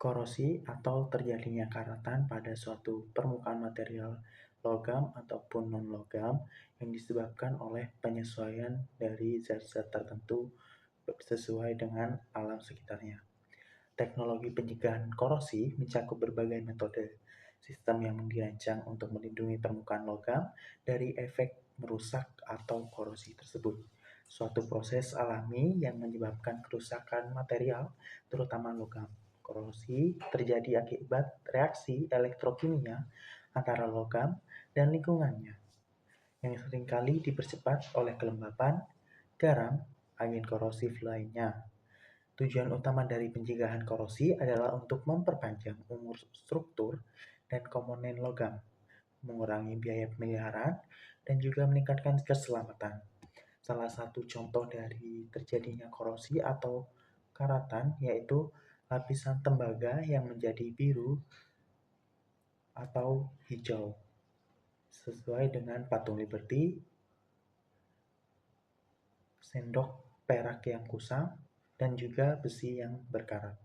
Korosi atau terjadinya karatan pada suatu permukaan material logam ataupun non-logam yang disebabkan oleh penyesuaian dari zat-zat tertentu sesuai dengan alam sekitarnya. Teknologi pencegahan korosi mencakup berbagai metode. Sistem yang dirancang untuk melindungi permukaan logam dari efek merusak atau korosi tersebut. Suatu proses alami yang menyebabkan kerusakan material, terutama logam. Korosi terjadi akibat reaksi elektrokimia antara logam dan lingkungannya, yang seringkali dipercepat oleh kelembapan, garam, angin korosif lainnya. Tujuan utama dari pencegahan korosi adalah untuk memperpanjang umur struktur dan komponen logam, mengurangi biaya pemeliharaan, dan juga meningkatkan keselamatan. Salah satu contoh dari terjadinya korosi atau karatan yaitu lapisan tembaga yang menjadi biru atau hijau, sesuai dengan patung Liberty, sendok perak yang kusam, dan juga besi yang berkarat.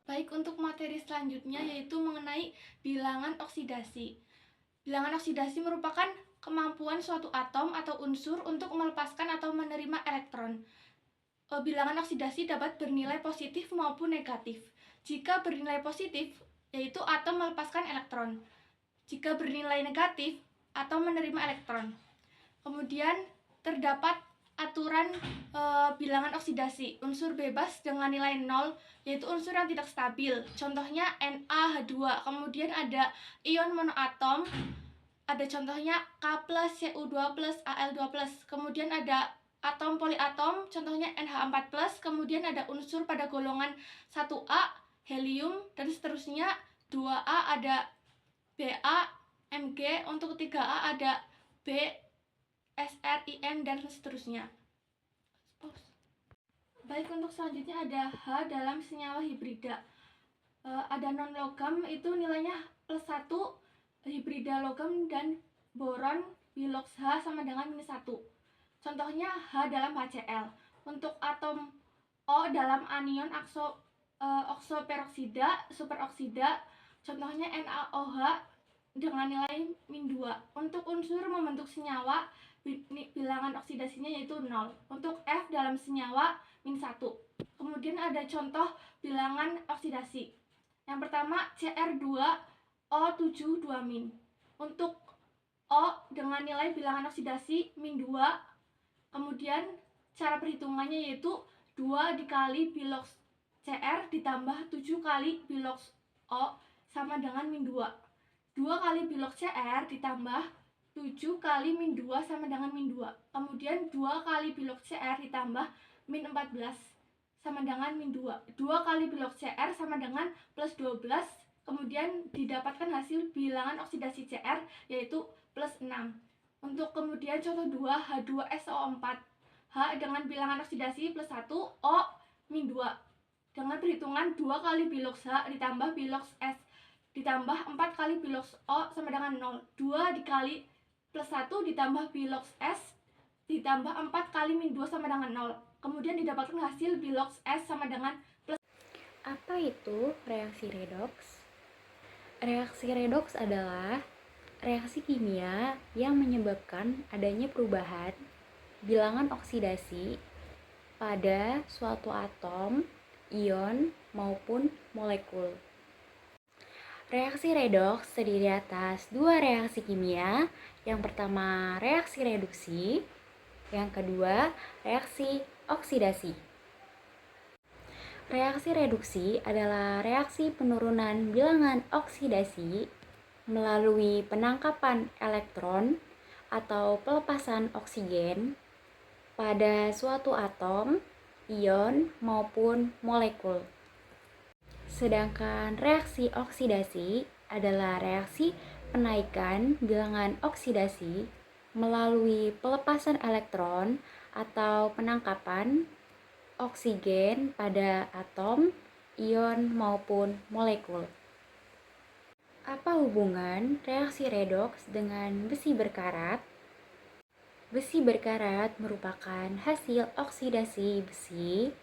Baik, untuk materi selanjutnya yaitu mengenai bilangan oksidasi. Bilangan oksidasi merupakan kemampuan suatu atom atau unsur untuk melepaskan atau menerima elektron. Bilangan oksidasi dapat bernilai positif maupun negatif. Jika bernilai positif, yaitu atom melepaskan elektron. Jika bernilai negatif, atom menerima elektron. Kemudian terdapat aturan bilangan oksidasi. Unsur bebas dengan nilai 0 yaitu unsur yang tidak stabil. Contohnya NaH2. Kemudian ada ion monoatom. Ada contohnya K+, Cu2+, Al2+. Kemudian ada atom poliatom, contohnya NH4+. Kemudian ada unsur pada golongan 1A, helium, dan seterusnya. 2A ada Ba, Mg. Untuk 3A ada B, SRIN, dan seterusnya. Baik, untuk selanjutnya ada H dalam senyawa hibrida. Ada non-logam itu nilainya +1, hibrida logam dan boron bilox H sama dengan -1. Contohnya H dalam HCl. Untuk atom O dalam anion oksoperoksida, superoksida, contohnya NaOH dengan nilai -2. Untuk unsur membentuk senyawa, bilangan oksidasinya yaitu 0. Untuk F dalam senyawa -1. Kemudian ada contoh bilangan oksidasi. Yang pertama Cr2O7 2-. Untuk O dengan nilai bilangan oksidasi -2. Kemudian cara perhitungannya yaitu 2 dikali bilox Cr ditambah 7 kali bilox O sama dengan -2. 2 kali bilox Cr ditambah 7 kali -2 sama dengan -2. Kemudian 2 kali bilox Cr ditambah -14 sama dengan -2. 2 kali bilox Cr sama dengan +12. Kemudian didapatkan hasil bilangan oksidasi Cr yaitu +6. Untuk kemudian contoh 2, H2SO4. H dengan bilangan oksidasi +1, O -2. Dengan perhitungan 2 kali bilox H ditambah bilox S ditambah 4 kali bilox O sama dengan 0. 2 dikali +1 ditambah bilox S ditambah 4 kali -2 sama dengan 0. Kemudian didapatkan hasil bilox S sama dengan plus. Apa itu reaksi redoks? Reaksi redoks adalah reaksi kimia yang menyebabkan adanya perubahan bilangan oksidasi pada suatu atom, ion, maupun molekul. Reaksi redoks terdiri atas dua reaksi kimia. Yang pertama, reaksi reduksi. Yang kedua, reaksi oksidasi. Reaksi reduksi adalah reaksi penurunan bilangan oksidasi melalui penangkapan elektron atau pelepasan oksigen pada suatu atom, ion, maupun molekul. Sedangkan reaksi oksidasi adalah reaksi penaikan bilangan oksidasi melalui pelepasan elektron atau penangkapan oksigen pada atom, ion, maupun molekul. Apa hubungan reaksi redoks dengan besi berkarat? Besi berkarat merupakan hasil oksidasi besi,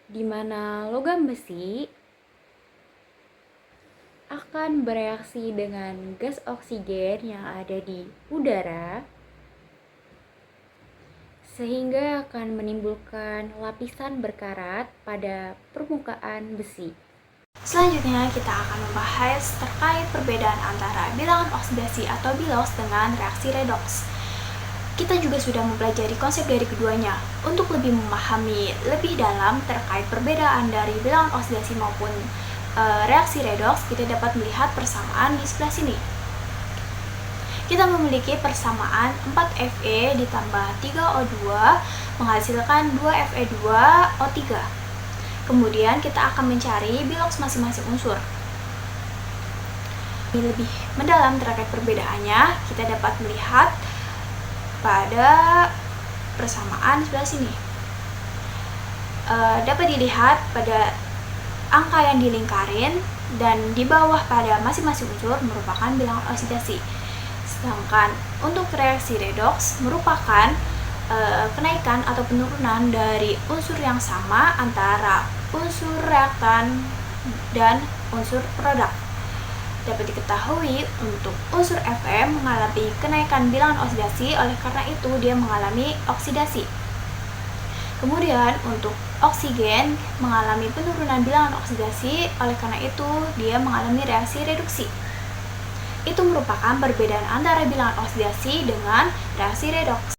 di mana logam besi akan bereaksi dengan gas oksigen yang ada di udara sehingga akan menimbulkan lapisan berkarat pada permukaan besi. Selanjutnya kita akan membahas terkait perbedaan antara bilangan oksidasi atau bilos dengan reaksi redoks. Kita juga sudah mempelajari konsep dari keduanya. Untuk lebih memahami lebih dalam terkait perbedaan dari bilangan oksidasi maupun reaksi redoks, kita dapat melihat persamaan di sebelah sini. Kita memiliki persamaan 4Fe ditambah 3O2 menghasilkan 2Fe2O3. Kemudian kita akan mencari biloks masing-masing unsur. Lebih mendalam terkait perbedaannya, kita dapat melihat pada persamaan sebelah sini. Dapat dilihat pada angka yang dilingkarin dan di bawah pada masing-masing unsur merupakan bilangan oksidasi. Sedangkan untuk reaksi redoks merupakan kenaikan atau penurunan dari unsur yang sama antara unsur reaktan dan unsur produk. Dapat diketahui untuk unsur Fm mengalami kenaikan bilangan oksidasi, oleh karena itu dia mengalami oksidasi. Kemudian untuk oksigen mengalami penurunan bilangan oksidasi, oleh karena itu dia mengalami reaksi reduksi. Itu merupakan perbedaan antara bilangan oksidasi dengan reaksi redoks.